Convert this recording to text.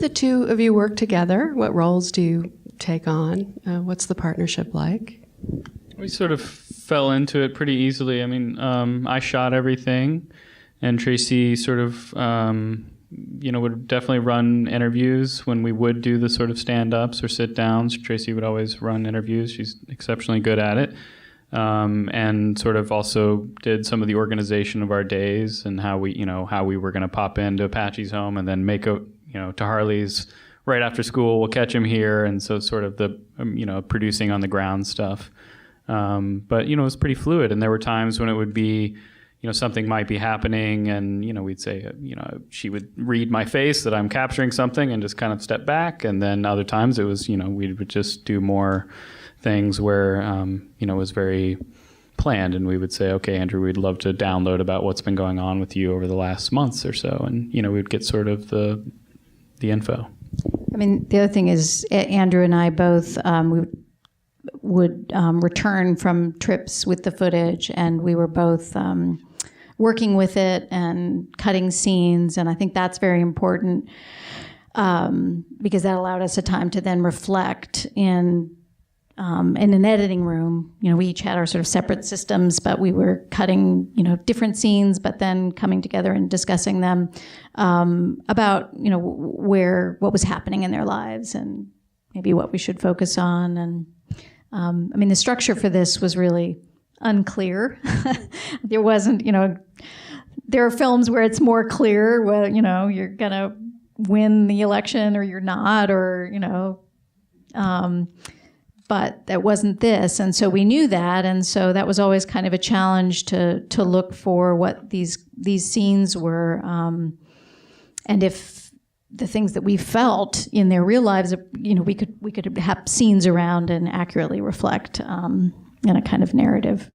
the two of you work together? What roles do you take on? What's the partnership like? We sort of fell into it pretty easily. I mean, I shot everything, and Tracy sort of, would definitely run interviews when we would do the sort of stand-ups or sit-downs. Tracy would always run interviews. She's exceptionally good at it. And sort of also did some of the organization of our days and how we were going to pop into Apache's home and then make to Harley's right after school. We'll catch him here. And so sort of the, producing on the ground stuff. But, it was pretty fluid. And there were times when it would be, something might be happening and, we'd say, she would read my face that I'm capturing something and just kind of step back. And then other times it was, we would just do more things where, it was very planned, and we would say, okay, Andrew, we'd love to download about what's been going on with you over the last months or so. And, we'd get sort of the info. I mean, the other thing is Andrew and I both, we would return from trips with the footage, and we were both working with it and cutting scenes. And I think that's very important because that allowed us a time to then reflect in an editing room. We each had our sort of separate systems, but we were cutting, different scenes, but then coming together and discussing them about, what was happening in their lives and maybe what we should focus on. And the structure for this was really unclear. There wasn't, there are films where it's more clear, where, you're going to win the election or you're not, or, but that wasn't this. And so we knew that. And so that was always kind of a challenge to look for what these scenes were. And if the things that we felt in their real lives, we could have scenes around and accurately reflect in a kind of narrative.